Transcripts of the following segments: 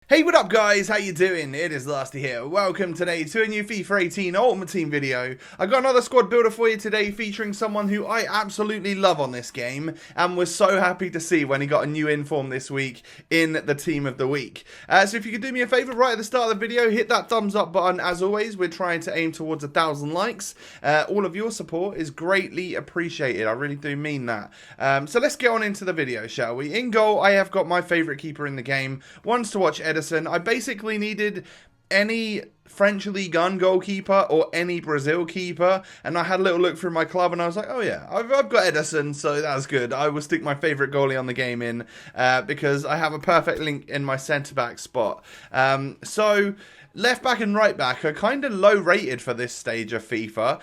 Hey, what up guys, how you doing? It is Lasty here. Welcome today to a new FIFA 18 Ultimate Team video. I got another squad builder for you today featuring someone who I absolutely love on this game and was so happy to see when he got a new inform this week in the Team of the Week. So if you could do me a favour right at the start of the video, hit that thumbs up button. As always, we're trying to aim towards 1,000 likes. All of your support is greatly appreciated. I really do mean that. So let's get on into the video, shall we? In goal, I have got my favourite keeper in the game. One's to watch Edison. I basically needed any French League 1 goalkeeper or any Brazil keeper, and I had a little look through my club and I was like, oh yeah, I've got Edison, so that's good. I will stick my favourite goalie on the game in because I have a perfect link in my centre-back spot. So left back and right back are kind of low rated for this stage of FIFA,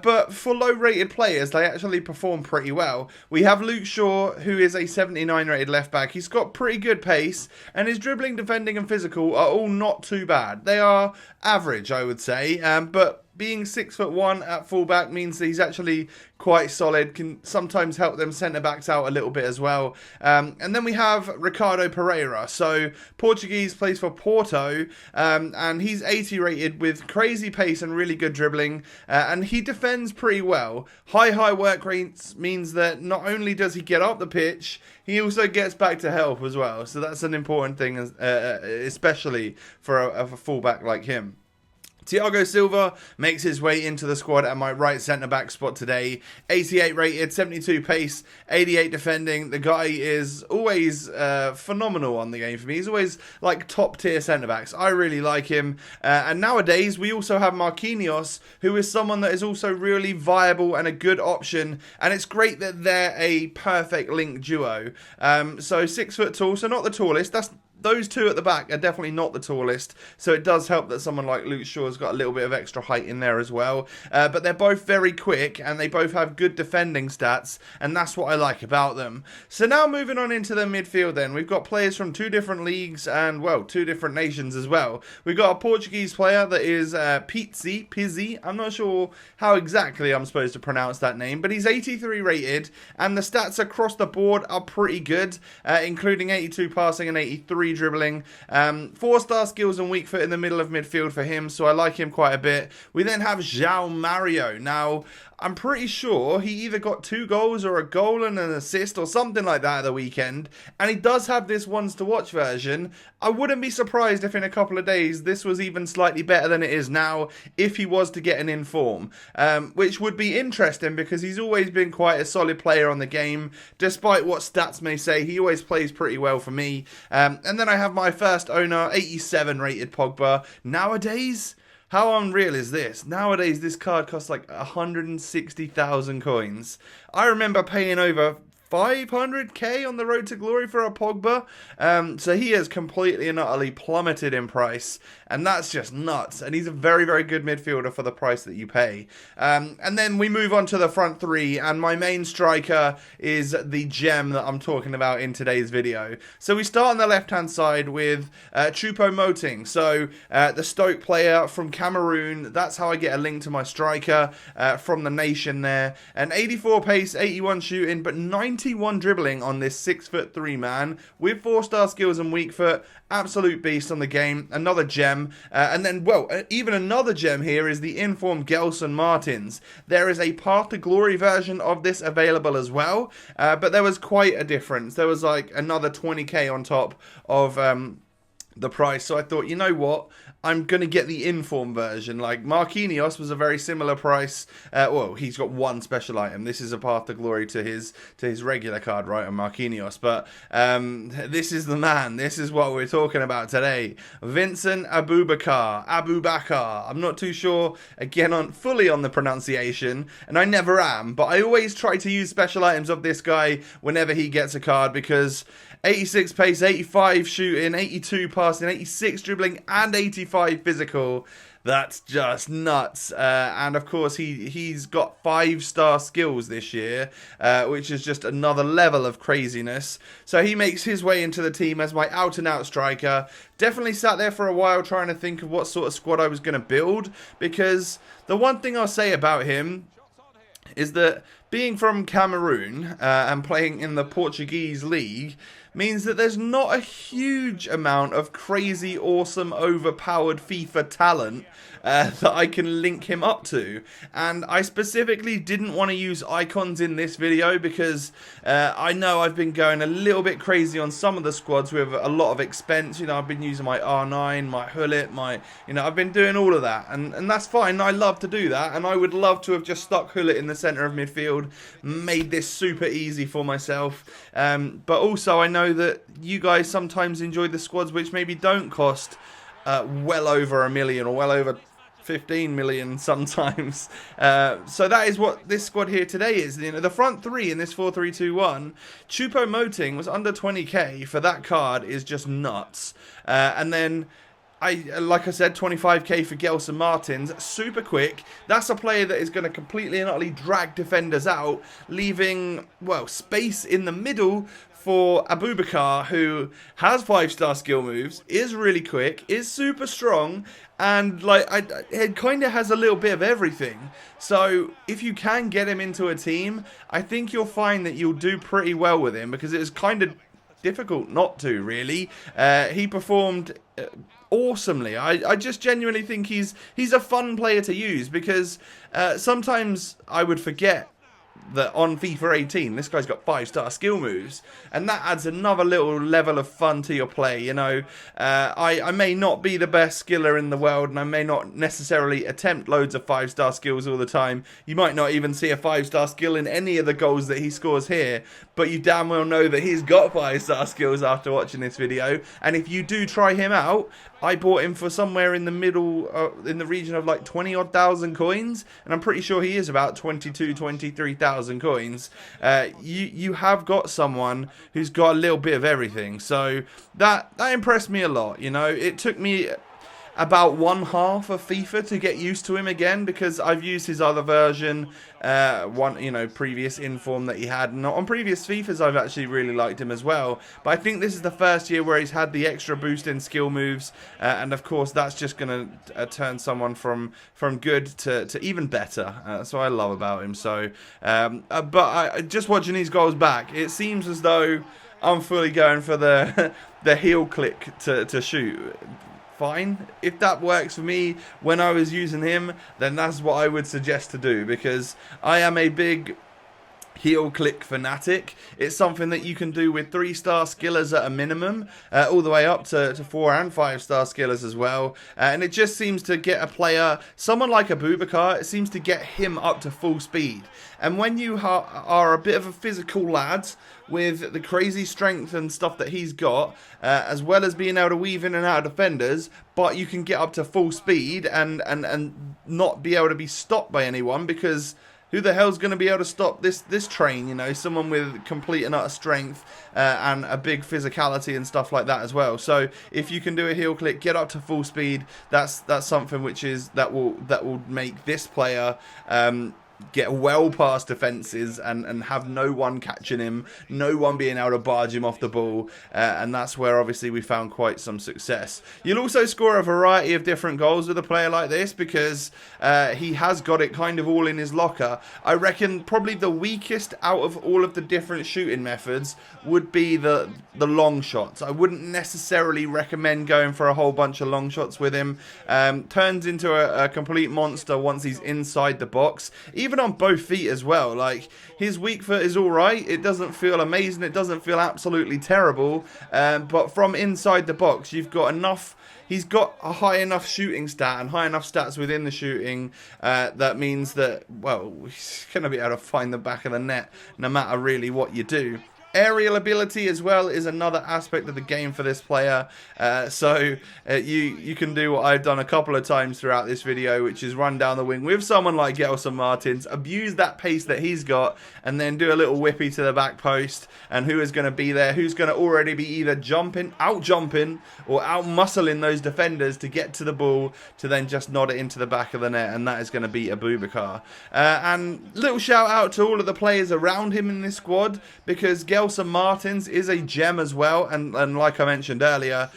but for low rated players they actually perform pretty well. We have Luke Shaw, who is a 79 rated left back. He's got pretty good pace and his dribbling, defending and physical are all not too bad. They are average, I would say, but being 6'1" at fullback means that he's actually quite solid, can sometimes help them centre-backs out a little bit as well. And then we have Ricardo Pereira. So Portuguese, plays for Porto, and he's 80 rated with crazy pace and really good dribbling, and he defends pretty well. High work rates means that not only does he get up the pitch, he also gets back to health as well. So that's an important thing, especially for a fullback like him. Thiago Silva makes his way into the squad at my right centre-back spot today. 88 rated, 72 pace, 88 defending. The guy is always phenomenal on the game for me. He's always like top-tier centre-backs. I really like him. And nowadays, we also have Marquinhos, who is someone that is also really viable and a good option. And it's great that they're a perfect link duo. So 6 foot tall, so not the tallest. Those two at the back are definitely not the tallest, so it does help that someone like Luke Shaw's got a little bit of extra height in there as well. But they're both very quick, and they both have good defending stats, and that's what I like about them. So now moving on into the midfield then, we've got players from 2 different leagues and, well, 2 different nations as well. We've got a Portuguese player that is Pizzi. I'm not sure how exactly I'm supposed to pronounce that name, but he's 83 rated, and the stats across the board are pretty good, including 82 passing and 83 dribbling. 4-star skills and weak foot in the middle of midfield for him, so I like him quite a bit. We then have João Mario. Now, I'm pretty sure he either got 2 goals or a goal and an assist or something like that at the weekend, and he does have this ones to watch version. I wouldn't be surprised if in a couple of days this was even slightly better than it is now if he was to get an inform, which would be interesting because he's always been quite a solid player on the game. Despite what stats may say, he always plays pretty well for me. And then I have my first owner, 87 rated Pogba. Nowadays, how unreal is this? Nowadays, this card costs like 160,000 coins. I remember paying over 500k on the road to glory for a Pogba. So he has completely and utterly plummeted in price, and that's just nuts. And he's a very, very good midfielder for the price that you pay. And then we move on to the front 3, and my main striker is the gem that I'm talking about in today's video. So we start on the left-hand side with Choupo-Moting. So the Stoke player from Cameroon. That's how I get a link to my striker from the nation there. An 84 pace, 81 shooting, but 91 dribbling on this 6'3" man with 4-star skills and weak foot. Absolute beast on the game. Another gem. And then, well, even another gem here is the informed Gelson Martens. There is a Path to Glory version of this available as well, but there was quite a difference. There was like another 20k on top of the price, so I thought, you know what, I'm going to get the inform version. Like Marquinhos was a very similar price. Well, he's got 1 special item. This is a Path to Glory to his regular card, right, on Marquinhos. But this is the man. This is what we're talking about today. Vincent Abubakar. I'm not too sure, again, fully on the pronunciation, and I never am, but I always try to use special items of this guy whenever he gets a card, because 86 pace, 85 shooting, 82 passing, 86 dribbling, and 85 physical. That's just nuts. And of course, he's got 5-star skills this year, which is just another level of craziness. So he makes his way into the team as my out-and-out striker. Definitely sat there for a while trying to think of what sort of squad I was going to build, because the one thing I'll say about him is that being from Cameroon and playing in the Portuguese league means that there's not a huge amount of crazy, awesome, overpowered FIFA talent that I can link him up to. And I specifically didn't want to use icons in this video because I know I've been going a little bit crazy on some of the squads with a lot of expense. You know, I've been using my R9, my Hullet, I've been doing all of that. And that's fine. I love to do that. And I would love to have just stuck Hullet in the centre of midfield, made this super easy for myself. But also I know that you guys sometimes enjoy the squads which maybe don't cost well over $1 million or well over 15 million sometimes. So that is what this squad here today is. You know, the front three in this 4-3-2-1, Choupo-Moting was under 20k for that card is just nuts. And then like I said, 25k for Gelson Martens, super quick. That's a player that is going to completely and utterly drag defenders out, leaving, well, space in the middle for ABOUBAKAR, who has 5-star skill moves, is really quick, is super strong, and it kind of has a little bit of everything. So if you can get him into a team, I think you'll find that you'll do pretty well with him, because it's kind of difficult not to, really. He performed awesomely. I just genuinely think he's a fun player to use, because sometimes I would forget that on FIFA 18 this guy's got 5-star skill moves, and that adds another little level of fun to your play. You know, I may not be the best skiller in the world, and I may not necessarily attempt loads of 5-star skills all the time. You might not even see a 5-star skill in any of the goals that he scores here, but you damn well know that he's got 5-star skills after watching this video. And if you do try him out, I bought him for somewhere in the middle, in the region of like 20-odd thousand coins, and I'm pretty sure he is about 23,000 coins. You have got someone who's got a little bit of everything, so that impressed me a lot. You know, it took me about 1/2 of FIFA to get used to him again, because I've used his other version, previous inform that he had, and on previous FIFAs I've actually really liked him as well. But I think this is the first year where he's had the extra boost in skill moves, and of course that's just going to turn someone from good to even better. That's what I love about him. So, but just watching these goals back, it seems as though I'm fully going for the heel click to shoot. Fine. If that works for me when I was using him, then that's what I would suggest to do, because I am a big heel click fanatic. It's something that you can do with 3-star skillers at a minimum, all the way up to 4 and 5-star skillers as well. And it just seems to get a player, someone like ABOUBAKAR, it seems to get him up to full speed. And when you are a bit of a physical lad with the crazy strength and stuff that he's got, as well as being able to weave in and out of defenders, but you can get up to full speed and not be able to be stopped by anyone, because who the hell's going to be able to stop this train? You know, someone with complete and utter strength and a big physicality and stuff like that as well. So if you can do a heel click, get up to full speed, that's something which is that will make this player get well past defences and have no one catching him, no one being able to barge him off the ball, and that's where obviously we found quite some success. You'll also score a variety of different goals with a player like this, because he has got it kind of all in his locker. I reckon probably the weakest out of all of the different shooting methods would be the long shots. I wouldn't necessarily recommend going for a whole bunch of long shots with him. Turns into a complete monster once he's inside the box, even on both feet as well. Like, his weak foot is alright, it doesn't feel amazing, it doesn't feel absolutely terrible, but from inside the box you've got enough. He's got a high enough shooting stat and high enough stats within the shooting that means that, well, he's going to be able to find the back of the net no matter really what you do. Aerial ability as well is another aspect of the game for this player, so you can do what I've done a couple of times throughout this video, which is run down the wing with someone like Gelson Martens, abuse that pace that he's got, and then do a little whippy to the back post. And who is going to be there? Who's going to already be either out jumping or out muscling those defenders to get to the ball to then just nod it into the back of the net, and that is going to be ABOUBAKAR. And little shout out to all of the players around him in this squad, because Gelson Gelson Martens is a gem as well, and like I mentioned earlier,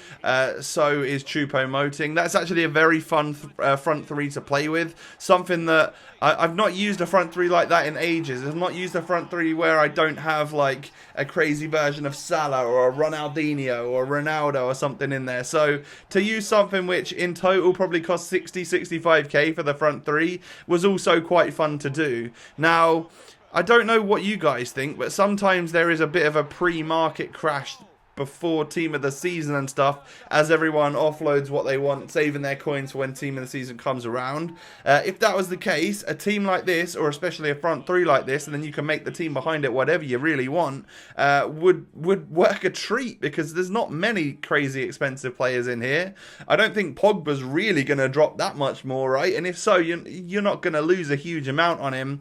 so is Choupo-Moting. That's actually a very fun front three to play with. Something that I've not used a front three like that in ages. I've not used a front three where I don't have like a crazy version of Salah or a Ronaldinho or Ronaldo or something in there. So to use something which in total probably cost 60-65k for the front three was also quite fun to do. Now, I don't know what you guys think, but sometimes there is a bit of a pre-market crash before team of the season and stuff, as everyone offloads what they want, saving their coins for when team of the season comes around. If that was the case, a team like this, or especially a front three like this, and then you can make the team behind it whatever you really want, would work a treat, because there's not many crazy expensive players in here. I don't think Pogba's really going to drop that much more, right? And if so, you're not going to lose a huge amount on him.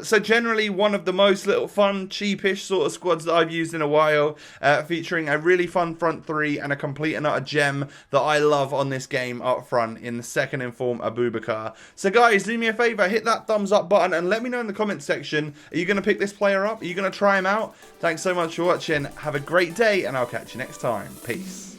So generally one of the most little fun, cheapish sort of squads that I've used in a while, featuring a really fun front three and a complete and utter gem that I love on this game up front in the second inform ABOUBAKAR. So guys, do me a favour, hit that thumbs up button and let me know in the comments section, are you going to pick this player up? Are you going to try him out? Thanks so much for watching, have a great day, and I'll catch you next time. Peace.